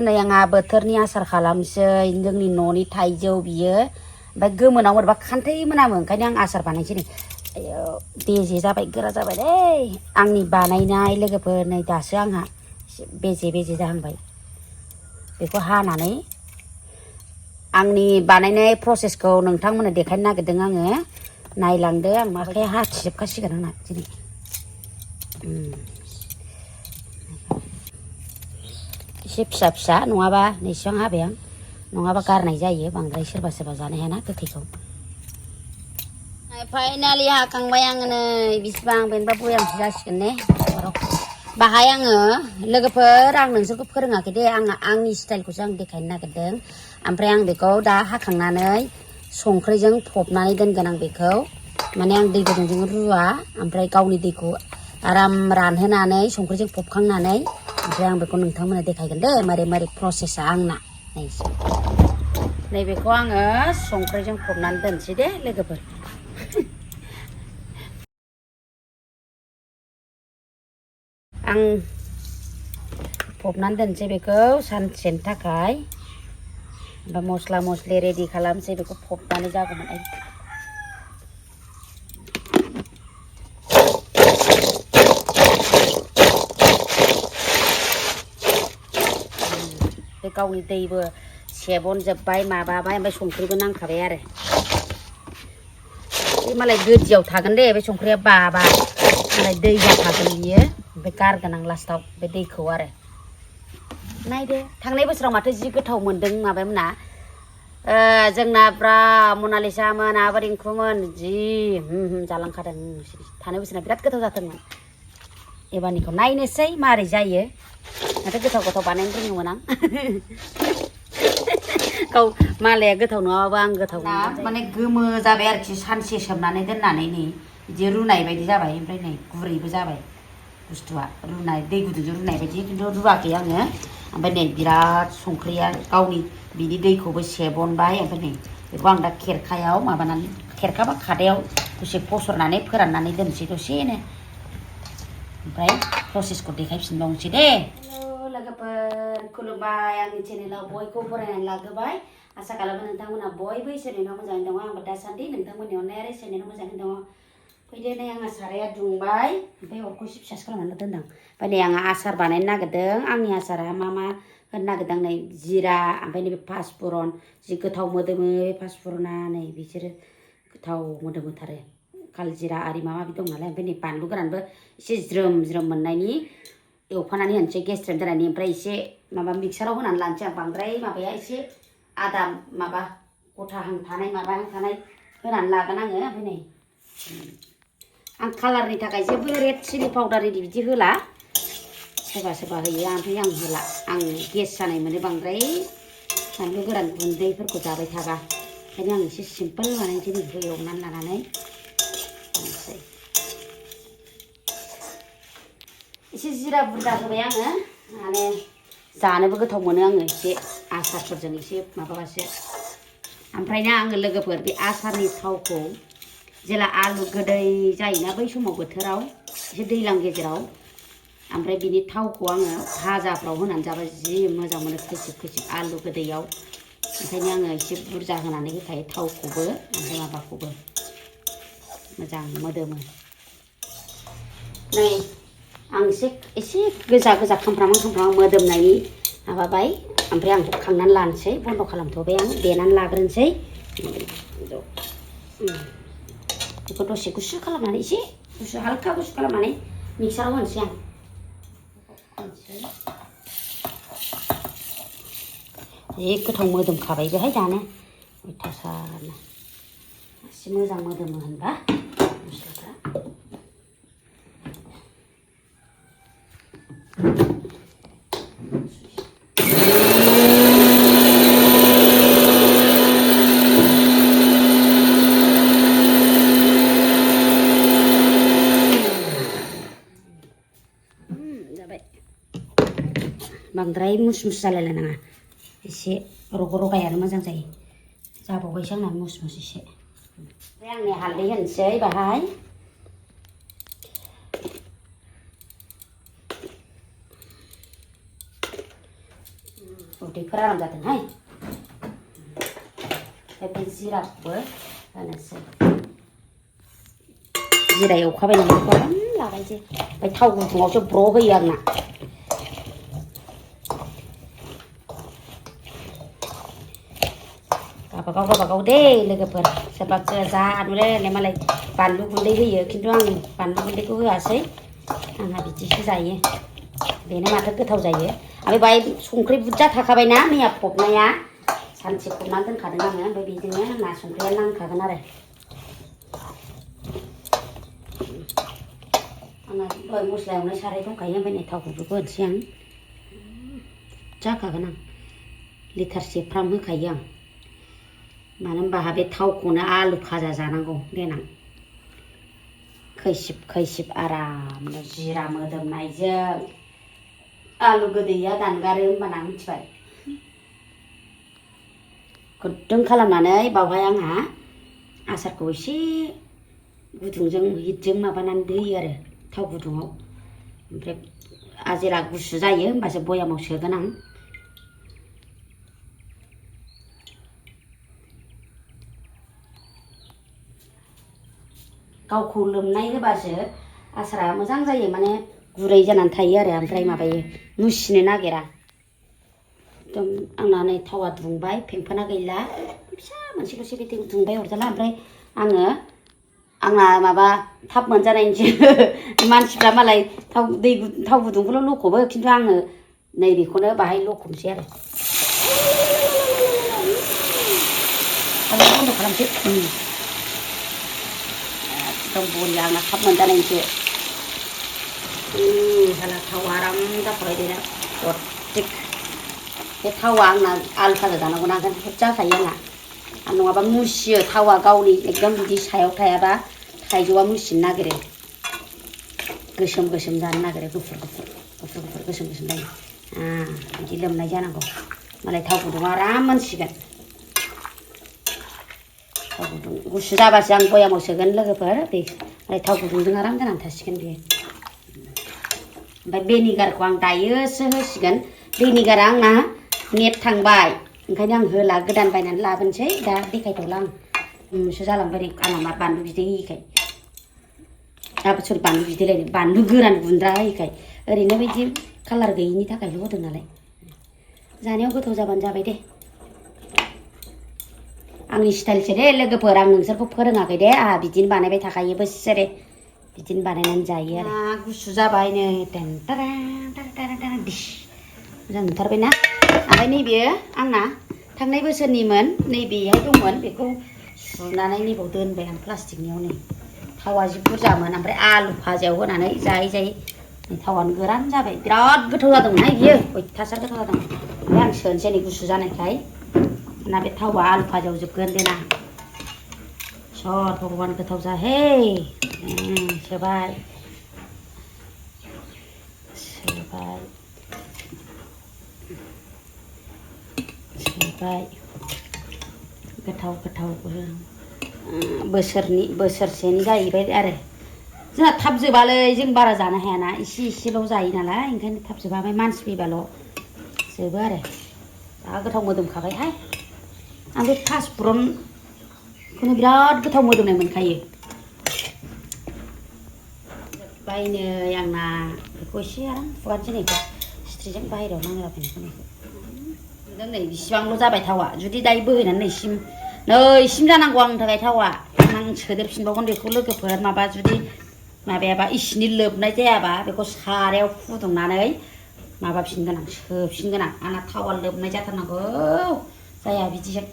नै आंहा बोथोरनि आसार खालामसै जोंनि न'नि थाइजौ बियो ओमफ्राय गोमोनाव बोरैबा खान्थै मोनामो ओंखायनो आं आसार बानायसै नै बेजे जाबाय गोरा जाबाय दै आंनि बानायनाय लोगोफोर नै दासो आंहा बेजे जाहांबाय बेखौ हानानै आंनि बानायनाय प्रसेसखौ नोंथांमोननो देखायनो नागिरदों आङो नायलांदो आं माखाय हाथिजोबखासिगोन आंना दिनै एसे फिसा नङाबा नैसिबां हाबाय आं नङाबा गारनाय जायो बांद्राय सोरबा जानो हायाना गोखैखौ फाइनालि हाखांबाय आङो नै बिसिबां बेनोबा बयामसो जासिगोन ने बाहाय आङो लोगोफोर आं नोंसोरखौ फोरोङाखै दे आंनि स्टाइलखौसो आं देखायनो नागिरदों ओमफ्राय आं बेखौ दा हाखांनानै संख्रिजों फबनानै दोनगोन आं बेखौ माने आं दै गुदुंजों रुवा ओमफ्राय गावनि दैखौ आराम रानहोनानै संख्रिजों फबखांनानै ओमफ्राय आं बेखौ नोंथांमोननो देखायगोन दे मारै प्रसेसा आंना नैबेखौ आङो संख्रिजों फबनानै दोनसै दे लोगोफोर आं फबनानै दोनसै बेखौ सानसेनि थाखाय ओमफ्राय मस्ला मस्लि रेडि खालामसै बेखौ फबनानै जागौमोन बे गावनि दैबो सेबनजोब्बाय माबाबाय ओमफ्राय संख्रिबो नांखाबाय आरो बे मालाय गोदियाव थागोन दे बे संख्रिया बाबा मालाय दै जाखागोन बियो ओमफ्राय गारगोन आं लास्टाव बे दैखौ आरो नायदो थांनाय बोसोराव माथो जि गोथाव मोनदों माबामोना जोंना ब्रा मनालिसा मोन आबा रिंखुमोन जि जालांखादों थांनाय बोसोराव बिराद गोथाव जादोंमोन एबारनिखौ नायनोसै मारै जायो माथो गोथाव बानायनो रोङोमोन आं गाव मालाया गोथाव नङाबाबो आं गोथाव माने गोमो जाबाय आरोखि सानसे सोमनानै दोननानै नै बिदि रुनाय बायदि जाबाय ओमफ्राय नै गुरैबो जाबाय बुस्थुआ रुनाय दै गुदुंजों रुनाय बायदि खिन्थु रुवाखै आङो ओमफ्राय नै बिराद संख्रिया गावनि बिनि दैखौबो सेबनबाय ओमफ्राय नै बेखौ आं दा खेरखायाव माबानानै खेरखाबा खादायाव दसे फसरनानै फोराननानै दोनसै दसेनो ओमफ्राय प्रसेसखौ देखायफिनबावनोसै दे हेल' लोगोफोर खुलुमबाय आंनि चेनेलाव बयखौ बरायनानै लाग्रोबाय आसा खालामो नोंथांमोना बयबो इसोरनि उनाव मोजाङै दङ आंबो दासान्दि नोंथांमोननि अननाय आरो इसोरनि उनाव मोजाङै दङ फैदो नै आंहा साराया दुंबाय ओमफ्राय अरखौ एसे फिसासो खालामनानै दोनदों ओमफ्राय नै आंहा आसार बानायनो नागिरदों आंनि आसारा मा होनो नागिरदों नै जिरा ओमफ्राय नैबे पासफुरन जि गोथाव मोदोमो बे पासफुरना नै बिसोरो गोथाव मोदोमोथारो कालजिरा आरि माबा माबि दं नालाय ओमफ्राय नै बानलु गोरानबो एसे ज्रोम मोननायनि एवफानानै होनोसै गेस्ट्रेम जानायनि ओमफ्राय एसे माबा मिक्साराव होनानै लानोसै आं बांद्राय माबाया एसे आदा माबा गथाहां थानाय माबाहां थानाय होनानै लागोन आङो ओमफ्राय नै आं कालारनि थाखाय जेबो रेड चिलि पाउडार बिदि होला सोरबा होयो ओमफ्राय आं होला आं गेस जानाय मोनो बांद्राय बानलु गोरान गुन्दैफोरखौ जाबाय थाबा ओंखायनो आं एसे सिम्पोल बानायनोसै बेखौ एवनानै लानानै एसे जिरा बुरजा होबाय आङो माने जानोबो गोथाव मोनो आङो एसे आसारफोरजों एसे माबाबासो ओमफ्रायना आङो लोगोफोर बे आसारनि थावखौ जेला आलु गोदै जायोना बै समाव बोथोराव एसे दैज्लां गेजेराव ओमफ्राय बिनि थावखौ आङो भाजाफ्राव होनानै जाबा जि मोजां मोनो खैसिब आलु गोदैयाव ओंखायनो आङो एसे बुरजा होनानै होखायो थावखौबो ओमफ्राय माबाखौबो मोजां मोदोमो नै आं एसे गोजा खामफ्राम मोदोमनायनि माबाबाय ओमफ्राय आं खांनानै लानोसै बन्द' खालामथ'बाय आं देनानै लाग्रोनोसै बेखौ दसे गुसु खालामनानै एसे हालका गुसु खालामनानै मिक्साराव होनोसै आं जि गोथाव मोदोमखाबाय बेहाय जानो अयथासारनो एसे मोजां मोदोमो होनबा मस्लाफ्रा बांद्राय मुस जालायलायनाङा एसे रगायानो मोजां जायो जाबावबायसो आंना मुस एसे ओमफ्राय आंनि हालदै होनोसै बाहाय उदैफोर आराम जाथोंहाय बे जिराखौबो होनोसै जिरा एवखाबाय नालाय आराम लागायसै ओमफ्राय थाव गुदुङावसो ब्र' होयो आंना गावबागाव दे लोगोफोर सोरबा जानुलै मालाय बानलु गुन्दै होयो खिन्थु आं बानलु गुन्दैखौ होआसै आंहा बिदिसो जायो बेनो माथो गोथाव जायो ओमफ्राय बाहाय संख्रि बुरजा थाखाबायना मैया फबनाया सानसे फबनानै दोनखादों आङो ओमफ्राय बेजोंनो आंना संख्रिया नांखागोन आरो आंना दहाय मस्ला एवनाय साराय दंखायो ओमफ्राय नै थावखौबो होनोसै आं जाखागोन आं लिटारसे फ्राम होखायो आं मानो होनबा बे थावखौनो आलु भाजा जानांगौ देनां खैसिब आरामनो जिरा मोदोमनायजों आलु गोदैया दानगारो होनबाना मिथिबाय गुदुं खालामनानै बावहाय आंहा आसारखौ एसे गुदुंजों हिटजों माबानानै होयो आरो थाव गुदुङाव ओमफ्राय जेला गुसु जायो होमबासो बयामाव सोगोन आं गावखौ लोमनाय होबासो आसारा मोजां जायो माने गुरै जानानै थायो आरो ओमफ्राय माबायो मुसिनो नागिरा एकदम आंना नै थावा दुंबाय फेंफोना गैला फिसा मोनसेल'सो बे दुंबाय अरजाला ओमफ्राय आंना माबा थाब मोनजानायनिसो मानसिफ्रा मालाय थाव गुदुंखौल' लखबो खिन्थु आङो नैबेखौनो बाहाय लखबनोसै आरो बन्द' खालामसै एकदम बरिया आंना थाब मोनजानायनिसो हाला थावा आराम जाखाबाय बेना थिग बे थावा आंना आलु भाजा जानांगौना ओंखायनो बुहुद जाखायो आंना आरो नङाबा मुसियो थावा गावनि एकदम बिदि सायाव थायाबा थाइजौआ मुसिनो नागिरो गोसोम जानो नागिरो गुफुर गोसोम जायो बिदि लोमनाय जानांगौ मालाय थाव गुदुङा आराम मोनसिगोन थाव गुदुं गुसु जाबासो आं बयामाव सोगोन लोगोफोर बे मालाय थाव गुदुंजों आराम जानानै थासिगोन बेयो ओमफ्राय भेनिगारखौ आं दायोसो होसिगोन भेनिगारा आंना नेट थांबाय ओंखायनो आं होला गोदान बायनानै लाबोनोसै दा देखायथ'ला आंसो जालांबाय आंना बानलु बिदै होयिखाय सरि बानलु बिदै लायनो बानलु गोरान गुन्द्रा होयिखाय ओरैनो बिदि कालार गैयिनि थाखायल' होदों नालाय जानायाव गोथाव जाबानो जाबाय दे आंनि स्टाइलसो दे लोगोफोर आं नोंसोरखौ फोरोङाखै दे आंहा बिदिनो बानायबाय थाखायो बोसोरे बिदिनो बानायनानै जायो आरो गुसु जाबाय नै डिश मोजां नुथारबायना ओमफ्राय नैबेयो आंना थांनाय बोसोरनिमोन नैबेहाय दंमोन बेखौ सुनानै नैबाव दोनबाय आं प्लास्टिकनियाव नै थावा जि बुरजामोन ओमफ्राय आलु भाजायाव होनानै जायै थावानो गोरान जाबाय बिराद गोथाव जादोंमोनहाय बियो अयथासार गोथाव जादोंमोन ओमफ्राय आं सोनोसै नै गुसु जानायखाय ना बे थावा आलु भाजायाव जोबगोन देना सर भगबान गोथाव जाहै सोबाय गोथाव बोसोरसेनि जाहैबाय आरो जोंहा थाब जोबालै जों बारा जानो हायाना एसेल' जायो नालाय ओंखायनो थाब जोबा ओमफ्राय मानसि फैबाल' जोबो आरो जा गोथाव मोदोमखाबायहाय आं बे फासफुरनखौनो बिराद गोथाव मोदोमनाय मोनखायो बायनो आंना बेखौ एसे आराम फुगारनोसै नै सिथ्रिजों बाहेरायाव नांलाबायनायखौ नै बिसिबांल' जाबाय थावा जुदि दायो बोहैनानै नैसिम जानांगौ आंनि थाखाय थावा आं सोदेरफिनबावगोन बेखौ लोगोफोर माबा जुदि माबायाबा इसिनि लोबनाय जायाबा बेखौ सारायाव फुदुंनानै माबाफिनगोन आं सोफिनगोन आंना थावा लोबनाय जाथारनांगौ जाया बिदिजों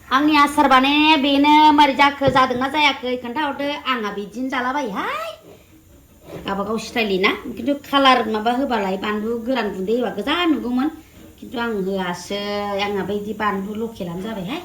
आंनि आसार बानायनाया बेनो मारै जाखो जादोंना जायाखै खोन्थाहरदो आंहा बिदिनो जालाबायोहाय गावबागाव स्टाइलनि ना खिन्थु कालार माबा होबालाय बानलु गोरान गुन्दै होबा गोजा नुगौमोन खिन्थु आं होआसै आंना बैदि बानलु लकेलानो जाबायहाय